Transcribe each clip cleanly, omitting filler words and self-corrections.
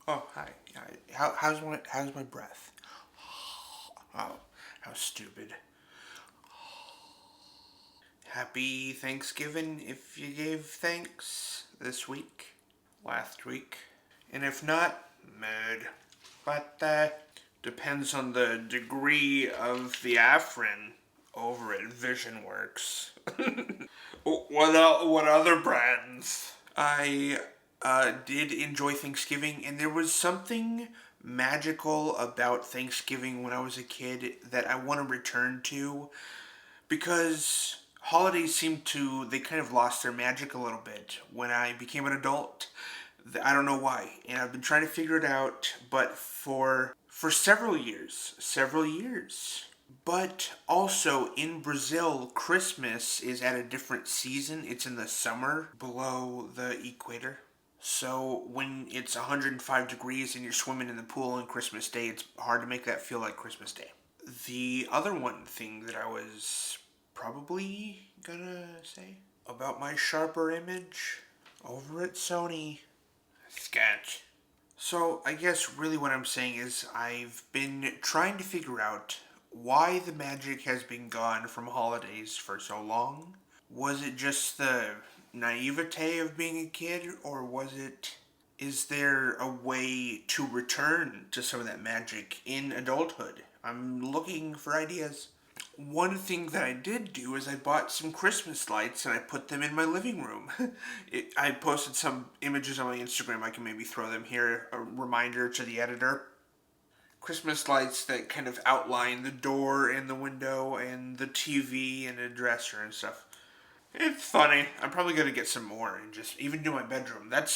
Oh, hi. How's my breath? Oh, how stupid. Happy Thanksgiving if you gave thanks this week, last week. And if not, mood. But depends on the degree of the Afrin over at VisionWorks. What other brands? I did enjoy Thanksgiving, and there was something magical about Thanksgiving when I was a kid that I want to return to because holidays they kind of lost their magic a little bit when I became an adult. I don't know why, and I've been trying to figure it out, but for several years. But also in Brazil, Christmas is at a different season. It's in the summer below the equator. So when it's 105 degrees and you're swimming in the pool on Christmas Day, it's hard to make that feel like Christmas Day. The other one thing that I was probably gonna say about my sharper image over at Sony. Sketch. So I guess really what I'm saying is I've been trying to figure out why the magic has been gone from holidays for so long. Was it just the naivete of being a kid, or is there a way to return to some of that magic in adulthood? I'm looking for ideas. One thing that I did do is I bought some Christmas lights and I put them in my living room. I posted some images on my Instagram. I can maybe throw them here. A reminder to the editor. Christmas lights that kind of outline the door and the window and the TV and the dresser and stuff. It's funny. I'm probably gonna get some more and just even do my bedroom. That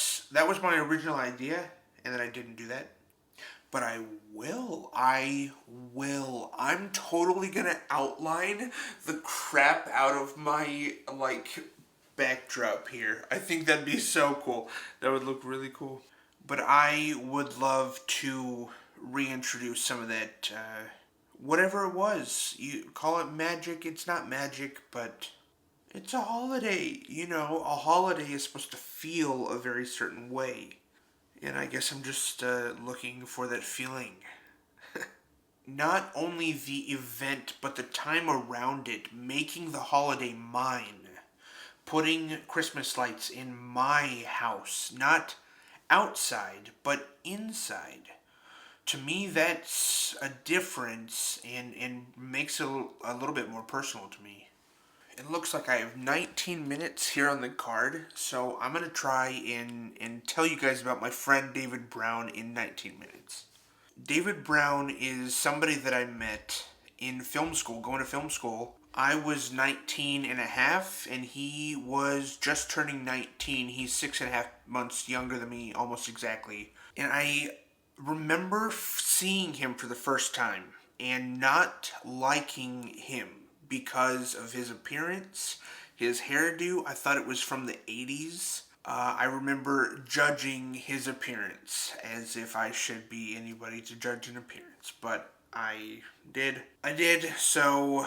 was my original idea, and then I didn't do that. But I will. I will. I'm totally gonna outline the crap out of my backdrop here. I think that'd be so cool. That would look really cool. But I would love to reintroduce some of that whatever it was. You call it magic, it's not magic, but it's a holiday. A holiday is supposed to feel a very certain way. And I guess I'm just looking for that feeling. Not only the event, but the time around it, making the holiday mine. Putting Christmas lights in my house, not outside, but inside. To me, that's a difference and makes it a little bit more personal to me. It looks like I have 19 minutes here on the card, so I'm going to try and tell you guys about my friend David Brown in 19 minutes. David Brown is somebody that I met in film school, going to film school. I was 19 and a half, and he was just turning 19. He's 6.5 months younger than me, almost exactly. And I remember seeing him for the first time and not liking him because of his appearance, his hairdo. I thought it was from the 80s. I remember judging his appearance as if I should be anybody to judge an appearance, but I did. So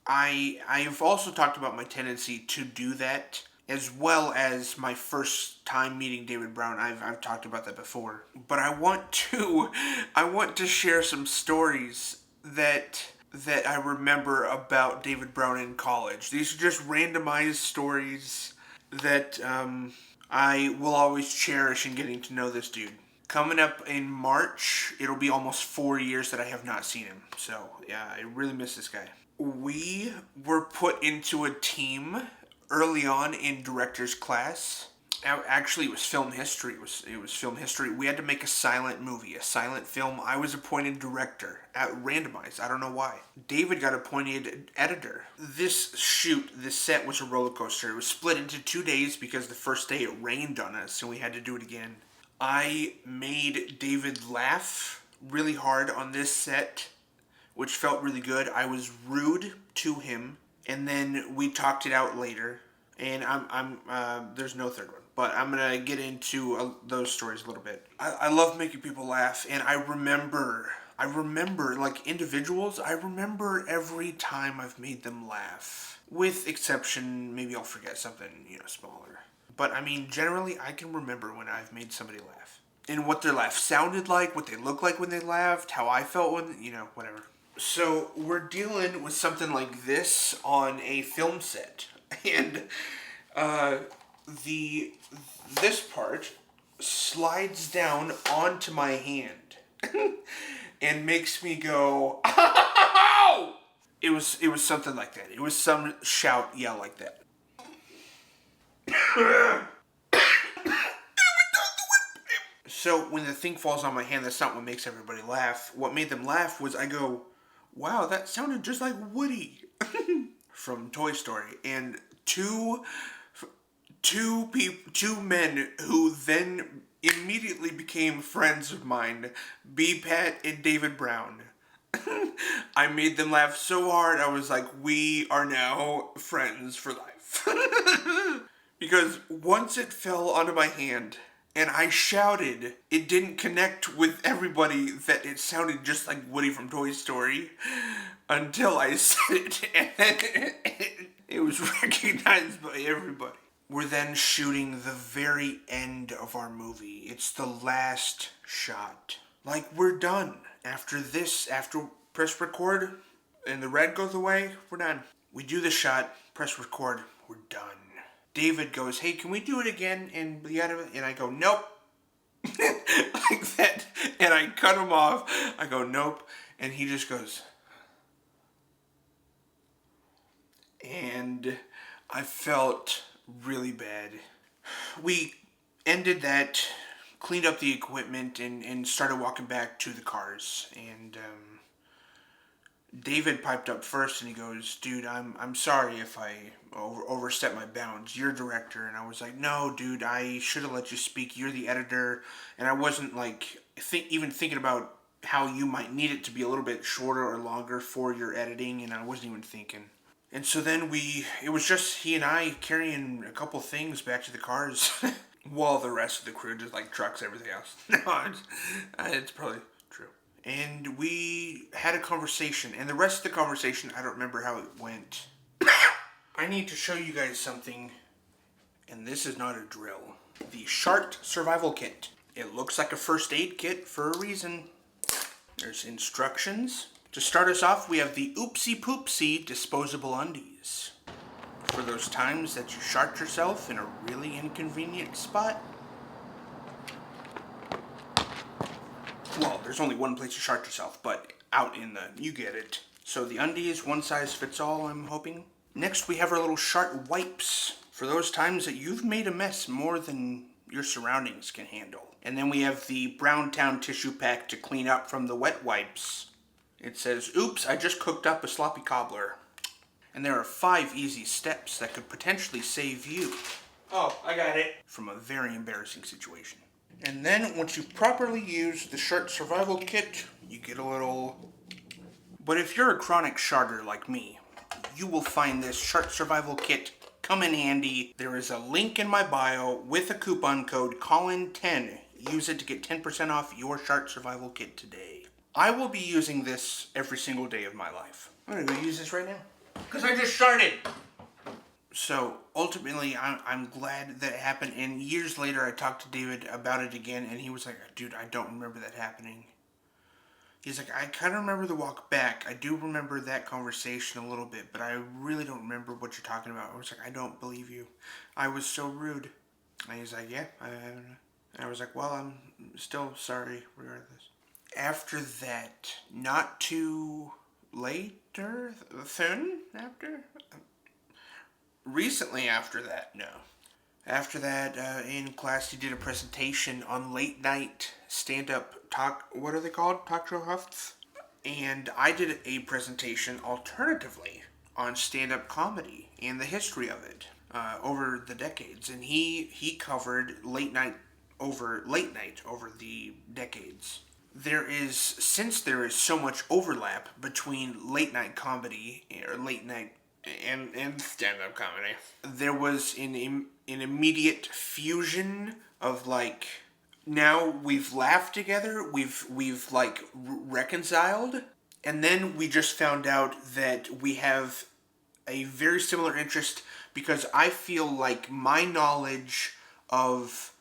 I've also talked about my tendency to do that, as well as my first time meeting David Brown. I've talked about that before, but I want to share some stories that I remember about David Brown in college. These are just randomized stories that I will always cherish in getting to know this dude. Coming up in March, it'll be almost 4 years that I have not seen him. So, yeah, I really miss this guy. We were put into a team early on in director's class. Actually, it was film history. It was film history. We had to make a silent movie, a silent film. I was appointed director at randomized. I don't know why. David got appointed editor. This set was a roller coaster. It was split into 2 days because the first day it rained on us and we had to do it again. I made David laugh really hard on this set, which felt really good. I was rude to him, and then we talked it out later. And there's no third one, but I'm gonna get into those stories a little bit. I love making people laugh, and I remember like individuals. I remember every time I've made them laugh, with exception maybe I'll forget something smaller. But I mean, generally, I can remember when I've made somebody laugh. and what their laugh sounded like, what they looked like when they laughed, how I felt when, whatever. So we're dealing with something like this on a film set, and uh, the this part slides down onto my hand and makes me go, "Ow!" It was something like that. It was some shout, yell like that. So when the thing falls on my hand, that's not what makes everybody laugh. What made them laugh was I go, "Wow, that sounded just like Woody from Toy Story." And two men who then immediately became friends of mine, B. Pat and David Brown. I made them laugh so hard, I was like, we are now friends for life. Because once it fell onto my hand and I shouted, it didn't connect with everybody that it sounded just like Woody from Toy Story until I said it, and then it was recognized by everybody. We're then shooting the very end of our movie. It's the last shot. Like, we're done. After this, after press record and the red goes away, we're done. We do the shot, press record, we're done. David goes, "Hey, can we do it again?" And I go, "Nope." Like that. And I cut him off. I go, "Nope." And he just goes. And I felt really bad. We ended that, cleaned up the equipment, and started walking back to the cars. And David piped up first, and he goes, "Dude, I'm sorry if I overstepped my bounds. You're director." And I was like, "No, dude, I should have let you speak. You're the editor." And I wasn't like even thinking about how you might need it to be a little bit shorter or longer for your editing, and I wasn't even thinking. And so then it was just he and I carrying a couple things back to the cars while the rest of the crew just like trucks everything else. No, it's probably true. And we had a conversation, and the rest of the conversation, I don't remember how it went. I need to show you guys something, and this is not a drill. The Shark Survival Kit. It looks like a first aid kit for a reason. There's instructions. To start us off, we have the Oopsie Poopsie disposable undies. For those times that you shart yourself in a really inconvenient spot. Well, there's only one place to shart yourself, but out in you get it. So the undies, one size fits all, I'm hoping. Next, we have our little shart wipes. For those times that you've made a mess more than your surroundings can handle. And then we have the Brown Town tissue pack to clean up from the wet wipes. It says, "Oops, I just cooked up a sloppy cobbler." And there are 5 easy steps that could potentially save you. Oh, I got it. From a very embarrassing situation. And then, once you've properly used the Shark Survival Kit, you get a little... But if you're a chronic sharter like me, you will find this Shark Survival Kit come in handy. There is a link in my bio with a coupon code Collin10. Use it to get 10% off your Shark Survival Kit today. I will be using this every single day of my life. I'm going to go use this right now. Because I just started. So, ultimately, I'm glad that it happened. And years later, I talked to David about it again. And he was like, "Dude, I don't remember that happening." He's like, "I kind of remember the walk back. I do remember that conversation a little bit. But I really don't remember what you're talking about." I was like, "I don't believe you. I was so rude." And he's like, "Yeah, I don't know." And I was like, "Well, I'm still sorry regardless." After that, not too later, soon after? Recently after that, no. After that, in class, he did a presentation on late night stand-up talk, what are they called? Talk show hosts? And I did a presentation alternatively on stand-up comedy and the history of it over the decades. And he covered late night over the decades. Since there is so much overlap between late night comedy or late night and stand-up comedy, there was an immediate fusion of like, now we've laughed together, we've like reconciled, and then we just found out that we have a very similar interest, because I feel like my knowledge of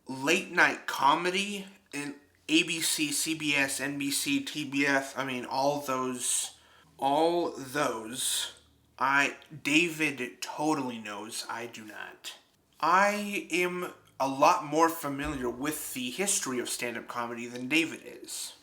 late night comedy in ABC, CBS, NBC, TBS. I mean, all those. David totally knows. I do not. I am a lot more familiar with the history of stand-up comedy than David is.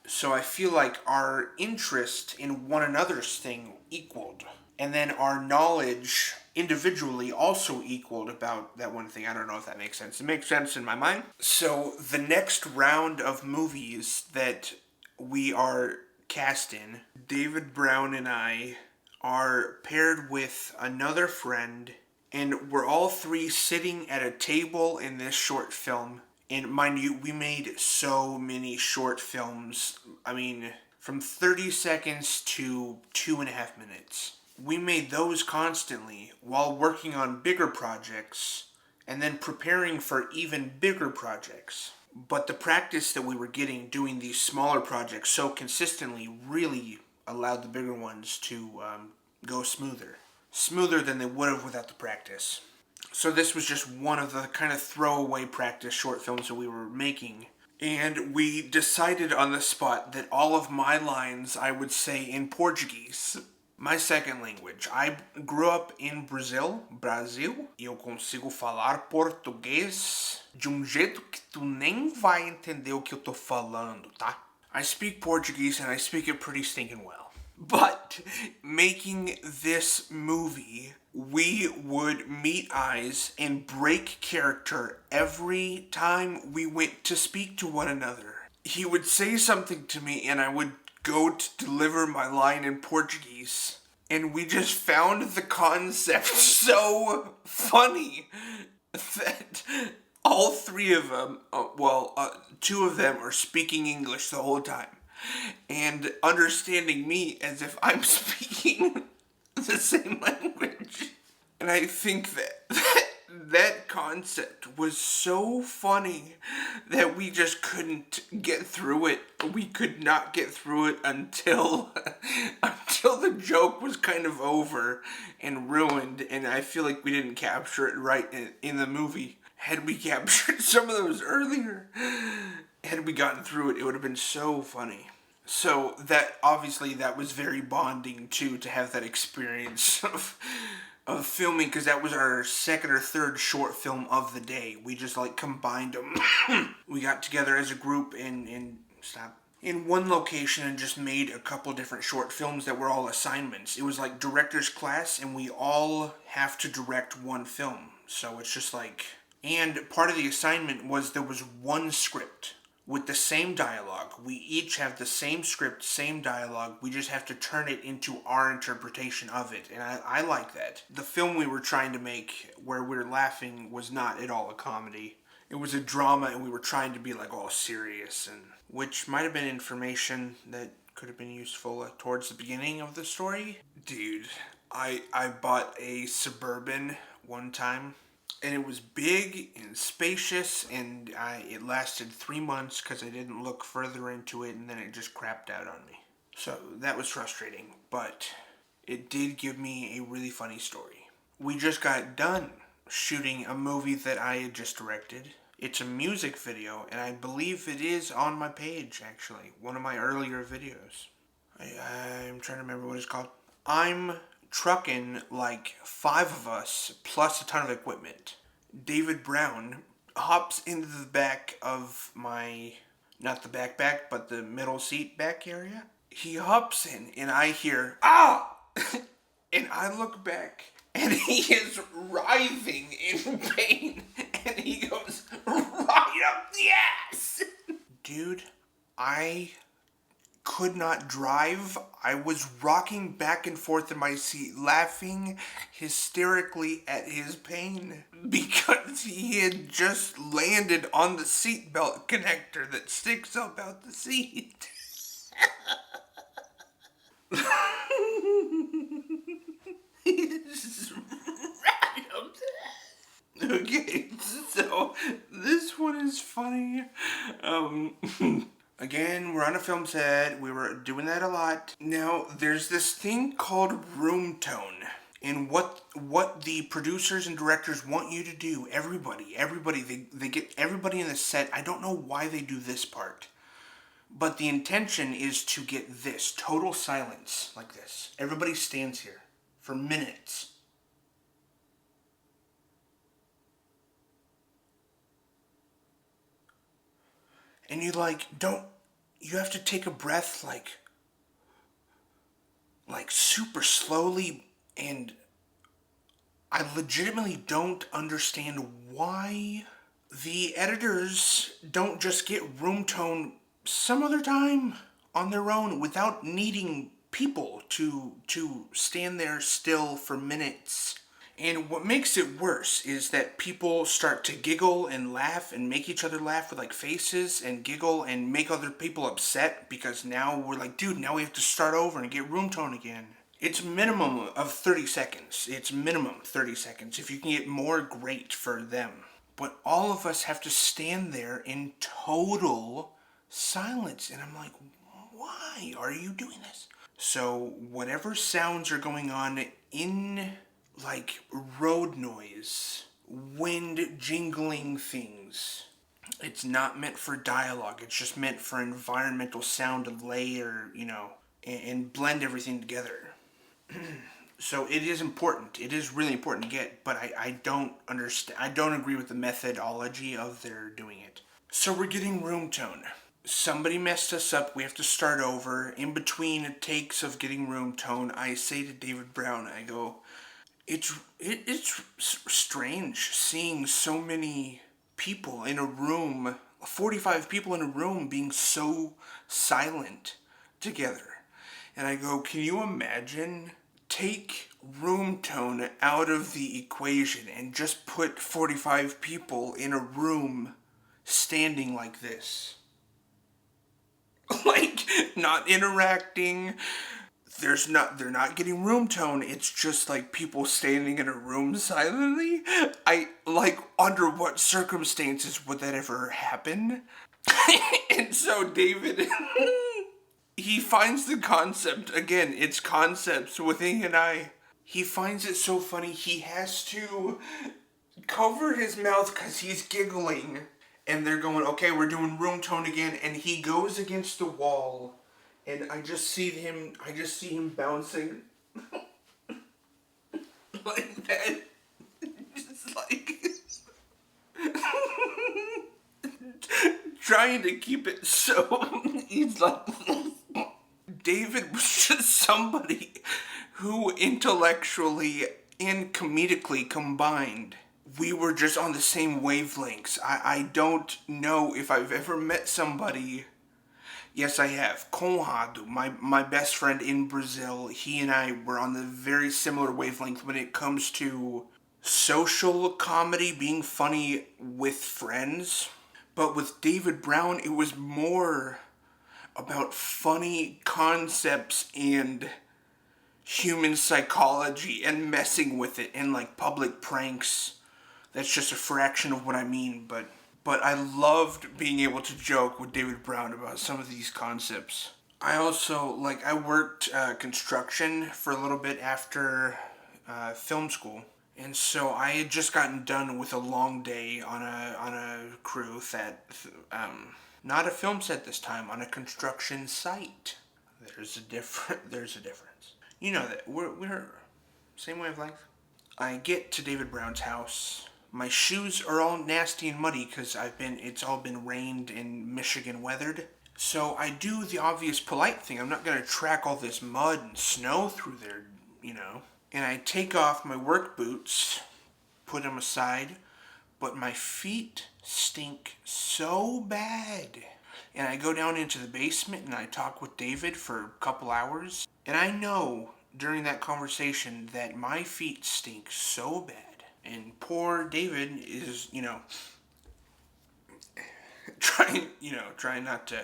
So I feel like our interest in one another's thing equaled. And then our knowledge individually also equaled about that one thing. I don't know if that makes sense. It makes sense in my mind. So the next round of movies that we are cast in, David Brown and I are paired with another friend, and we're all three sitting at a table in this short film. And mind you, we made so many short films. I mean, from 30 seconds to 2.5 minutes. We made those constantly while working on bigger projects and then preparing for even bigger projects. But the practice that we were getting doing these smaller projects so consistently really allowed the bigger ones to go smoother. Smoother than they would have without the practice. So this was just one of the kind of throwaway practice short films that we were making. And we decided on the spot that all of my lines I would say in Portuguese. My second language. I grew up in Brazil. Eu consigo falar português de jeito que tu nem vai entender o que eu tô falando, tá? I speak Portuguese and I speak it pretty stinking well. But making this movie, we would meet eyes and break character every time we went to speak to one another. He would say something to me and I would go to deliver my line in Portuguese. And we just found the concept so funny that all three of them, two of them are speaking English the whole time. And understanding me as if I'm speaking the same language. And I think that concept was so funny that we just couldn't get through it. We could not get through it until the joke was kind of over and ruined, and I feel like we didn't capture it right in the movie. Had we captured some of those earlier, had we gotten through it, it would have been so funny. So that was very bonding too, to have that experience of filming, because that was our second or third short film of the day. We just combined them. We got together as a group in one location and just made a couple different short films that were all assignments. It was like director's class, and we all have to direct one film. So it's just and part of the assignment was there was one script with the same dialogue. We each have the same script, same dialogue. We just have to turn it into our interpretation of it. And I like that. The film we were trying to make where we were laughing was not at all a comedy. It was a drama, and we were trying to be all serious, and which might have been information that could have been useful towards the beginning of the story. Dude, I bought a Suburban one time. And it was big and spacious, and it lasted 3 months because I didn't look further into it, and then it just crapped out on me. So that was frustrating, but it did give me a really funny story. We just got done shooting a movie that I had just directed. It's a music video, and I believe it is on my page, actually. One of my earlier videos. I'm trying to remember what it's called. I'm trucking 5 of us plus a ton of equipment. David Brown hops into the back of my, not the backpack, but the middle seat back area. He hops in and I hear, "Ah!" And I look back and he is writhing in pain, and he goes right up the ass. Dude, I could not drive. I was rocking back and forth in my seat, laughing hysterically at his pain because he had just landed on the seatbelt connector that sticks up out the seat. He's right up there. Okay, so this one is funny. Again, we're on a film set. We were doing that a lot. Now, there's this thing called room tone. And what the producers and directors want you to do, everybody, they get everybody in the set. I don't know why they do this part, but the intention is to get this total silence like this. Everybody stands here for minutes. And you have to take a breath like super slowly, and I legitimately don't understand why the editors don't just get room tone some other time on their own without needing people to stand there still for minutes. And what makes it worse is that people start to giggle and laugh and make each other laugh with like faces and giggle and make other people upset because now we're like, dude, now we have to start over and get room tone again. It's minimum of 30 seconds. It's minimum 30 seconds. If you can get more, great for them. But all of us have to stand there in total silence. And I'm like, why are you doing this? So whatever sounds are going on in like road noise, wind jingling things, it's not meant for dialogue. It's just meant for environmental sound to layer, and blend everything together. So it is important. It is really important to get, but I don't understand. I don't agree with the methodology of their doing it. So we're getting room tone. Somebody messed us up. We have to start over. In between takes of getting room tone, I say to David Brown, I go, it's strange seeing so many people in a room, 45 people in a room being so silent together. And I go, can you imagine? Take room tone out of the equation and just put 45 people in a room standing like this. Like, not interacting. They're not getting room tone. It's just like people standing in a room silently. Under what circumstances would that ever happen? And so David, he finds the concept. Again, it's concepts within an eye. He finds it so funny, he has to cover his mouth because he's giggling. And they're going, okay, we're doing room tone again. And he goes against the wall. And I just see him bouncing like that. Just like trying to keep it so he's like David was just somebody who intellectually and comedically combined. We were just on the same wavelengths. I don't know if I've ever met somebody. Yes, I have. Conrado, my best friend in Brazil, he and I were on the very similar wavelength when it comes to social comedy, being funny with friends. But with David Brown, it was more about funny concepts and human psychology and messing with it and like public pranks. That's just a fraction of what I mean, but I loved being able to joke with David Brown about some of these concepts. I also, I worked construction for a little bit after film school. And so I had just gotten done with a long day on a crew that, not a film set this time, on a construction site. There's a difference. You know that, we're same wavelength. I get to David Brown's house. My shoes are all nasty and muddy because it's all been rained and Michigan weathered. So I do the obvious polite thing. I'm not going to track all this mud and snow through there, And I take off my work boots, put them aside, but my feet stink so bad. And I go down into the basement and I talk with David for a couple hours. And I know during that conversation that my feet stink so bad. And poor David is, trying not to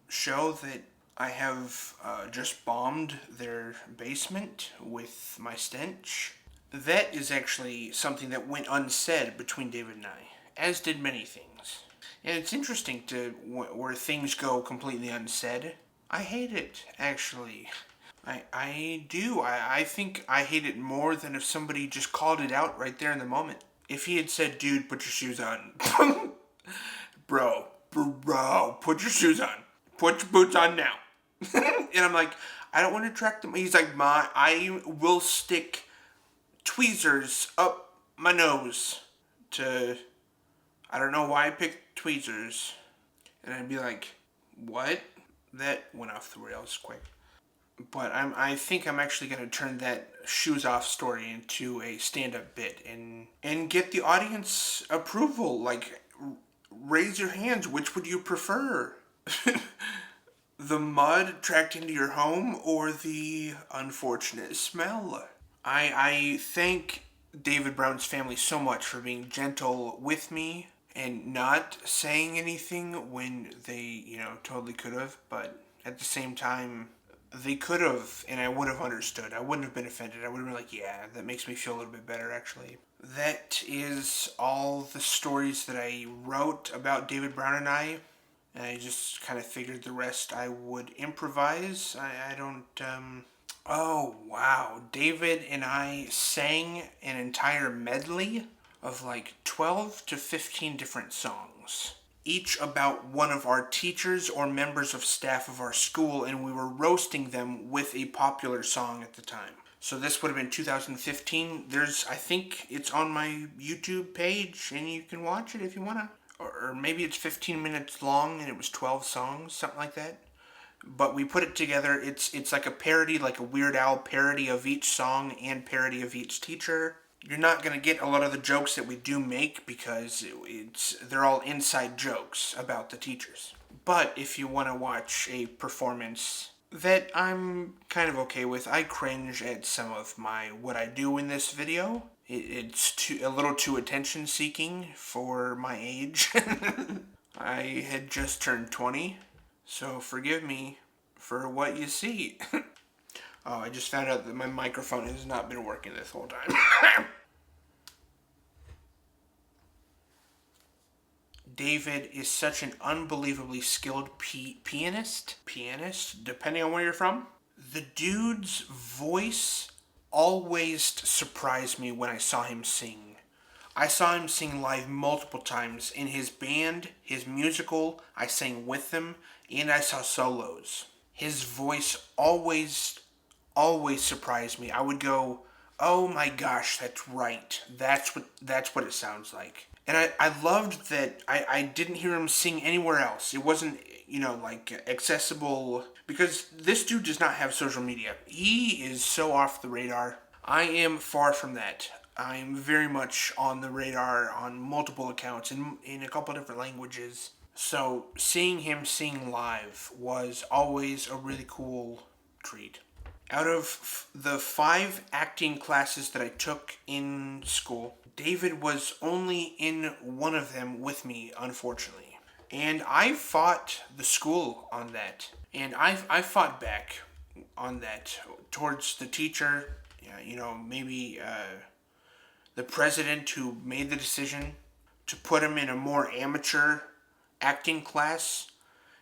show that I have just bombed their basement with my stench. That is actually something that went unsaid between David and I, as did many things. And it's interesting where things go completely unsaid. I hate it, actually. I do. I think I hate it more than if somebody just called it out right there in the moment. If he had said, dude, put your shoes on. bro, put your shoes on. Put your boots on now. And I'm like, I don't want to track them. He's like, I will stick tweezers up my nose to, I don't know why I picked tweezers. And I'd be like, what? That went off the rails quick. But I think I'm actually going to turn that shoes off story into a stand-up bit and get the audience approval. Like, raise your hands. Which would you prefer? The mud tracked into your home or the unfortunate smell? I thank David Brown's family so much for being gentle with me and not saying anything when they, totally could have, but at the same time, they could have, and I would have understood. I wouldn't have been offended. I would have been like, yeah, that makes me feel a little bit better, actually. That is all the stories that I wrote about David Brown and I. And I just kind of figured the rest I would improvise. I don't, Oh, wow. David and I sang an entire medley of like 12 to 15 different songs, each about one of our teachers or members of staff of our school, and we were roasting them with a popular song at the time. So this would have been 2015. I think it's on my YouTube page, and you can watch it if you want to. Or maybe it's 15 minutes long, and it was 12 songs, something like that. But we put it together. It's like a parody, like a Weird Al parody of each song and parody of each teacher. You're not going to get a lot of the jokes that we do make because they're all inside jokes about the teachers. But if you want to watch a performance that I'm kind of okay with, I cringe at some of what I do in this video. It's a little too attention seeking for my age. I had just turned 20. So forgive me for what you see. Oh, I just found out that my microphone has not been working this whole time. David is such an unbelievably skilled pianist, depending on where you're from. The dude's voice always surprised me when I saw him sing. I saw him sing live multiple times. In his band, his musical, I sang with them, and I saw solos. His voice always surprised me. I would go, oh my gosh, that's right. That's what it sounds like. And I loved that I didn't hear him sing anywhere else. It wasn't, like accessible, because this dude does not have social media. He is so off the radar. I am far from that. I'm very much on the radar on multiple accounts in a couple different languages. So seeing him sing live was always a really cool treat. Out of the 5 acting classes that I took in school, David was only in one of them with me, unfortunately. And I fought the school on that. And I fought back on that towards the teacher, maybe the president who made the decision to put him in a more amateur acting class.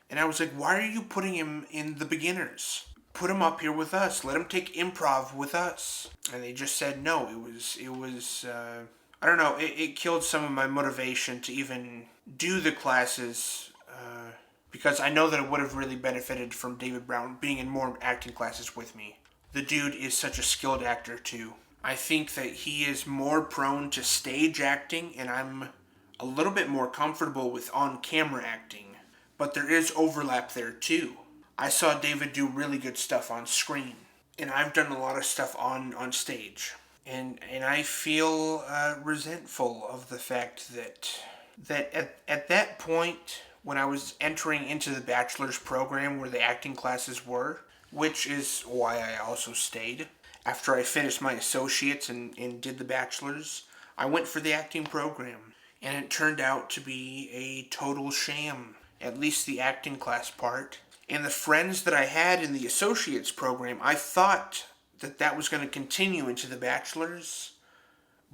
And I was like, why are you putting him in the beginners? Put him up here with us. Let him take improv with us. And they just said no. It was I don't know. It killed some of my motivation to even do the classes because I know that it would have really benefited from David Brown being in more acting classes with me. The dude is such a skilled actor too. I think that he is more prone to stage acting, and I'm a little bit more comfortable with on-camera acting. But there is overlap there too. I saw David do really good stuff on screen, and I've done a lot of stuff on stage. And I feel resentful of the fact that at that point, when I was entering into the bachelor's program where the acting classes were, which is why I also stayed, after I finished my associates and did the bachelor's, I went for the acting program. And it turned out to be a total sham, at least the acting class part. And the friends that I had in the associates program, I thought that was going to continue into the bachelor's,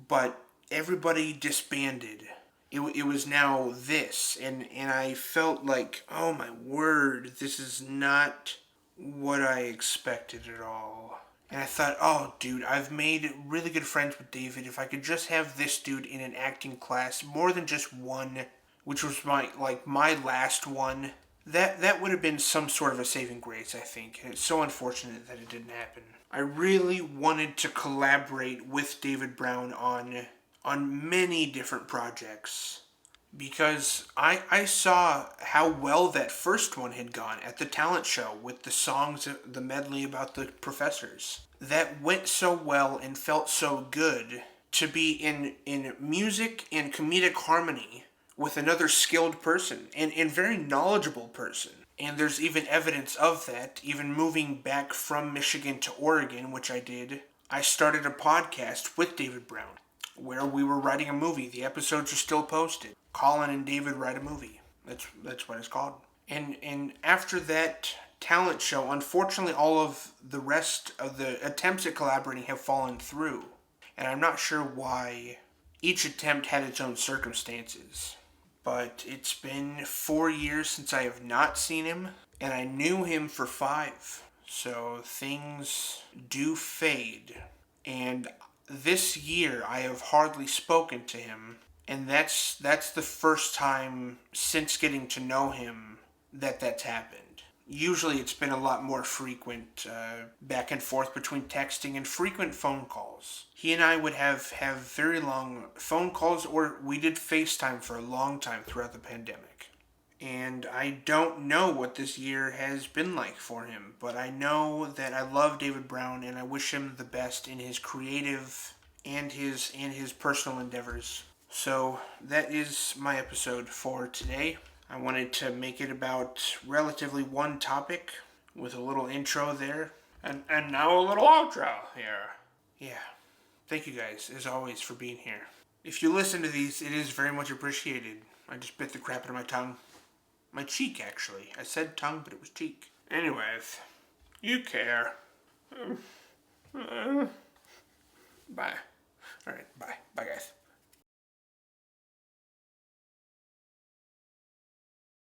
but everybody disbanded. It was now this, and I felt like, oh my word, this is not what I expected at all. And I thought, oh, dude, I've made really good friends with David. If I could just have this dude in an acting class, more than just one, which was my last one, that would have been some sort of a saving grace, I think. And it's so unfortunate that it didn't happen. I really wanted to collaborate with David Brown on many different projects because I saw how well that first one had gone at the talent show with the songs, the medley about the professors. That went so well and felt so good to be in music and comedic harmony with another skilled person and very knowledgeable person. And there's even evidence of that, even moving back from Michigan to Oregon, which I did. I started a podcast with David Brown where we were writing a movie. The episodes are still posted. Collin and David write a movie. That's what it's called. And after that talent show, unfortunately, all of the rest of the attempts at collaborating have fallen through. And I'm not sure why. Each attempt had its own circumstances. But it's been 4 years since I have not seen him, and I knew him for 5. So things do fade. And this year I have hardly spoken to him, and that's the first time since getting to know him that's happened. Usually it's been a lot more frequent back and forth between texting and frequent phone calls. He and I would have very long phone calls, or we did FaceTime for a long time throughout the pandemic. And I don't know what this year has been like for him, but I know that I love David Brown and I wish him the best in his creative and his personal endeavors. So that is my episode for today. I wanted to make it about relatively one topic with a little intro there. And now a little outro here. Yeah. Thank you guys, as always, for being here. If you listen to these, it is very much appreciated. I just bit the crap out of my tongue. My cheek, actually. I said tongue, but it was cheek. Anyways, you care.